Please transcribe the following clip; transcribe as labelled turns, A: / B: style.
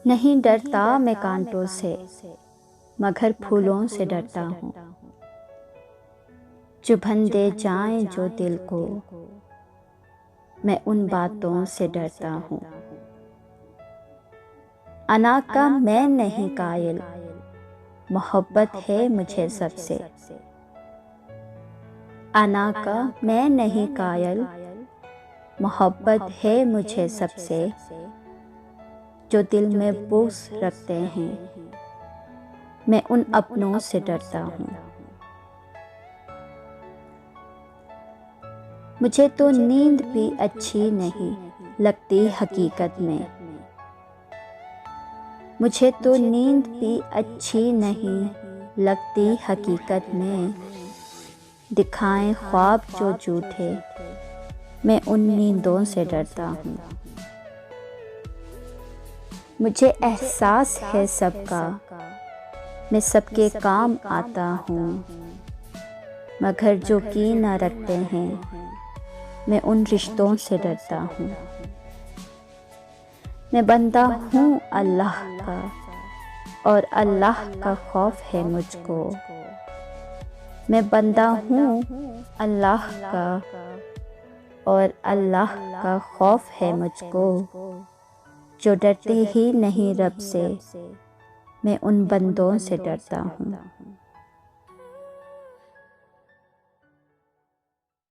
A: नहीं डरता मैं कांटों से, मगर फूलों से डरता हूँ। चुभन दे जाएं जो दिल को, मैं उन बातों से डरता हूँ। अना का मैं नहीं कायल, मोहब्बत है मुझे सबसे। अना का मैं नहीं कायल, मोहब्बत है मुझे सबसे। जो दिल में बुग़्ज़ रखते हैं, मैं उन अपनों से डरता हूँ। मुझे तो नींद भी अच्छी नहीं लगती हकीकत में। मुझे तो नींद भी अच्छी नहीं लगती हकीकत में। दिखाएं ख्वाब जो झूठे, मैं उन नींदों से डरता हूँ। मुझे एहसास है सबका, मैं सबके काम आता हूँ। मगर जो की न रखते हैं, मैं उन रिश्तों से डरता हूँ। मैं बंदा हूँ अल्लाह का, और अल्लाह का खौफ है मुझको। मैं बंदा हूँ अल्लाह का, और अल्लाह का खौफ है मुझको। जो डरते ही नहीं रब से, मैं उन बंदों से डरता हूँ।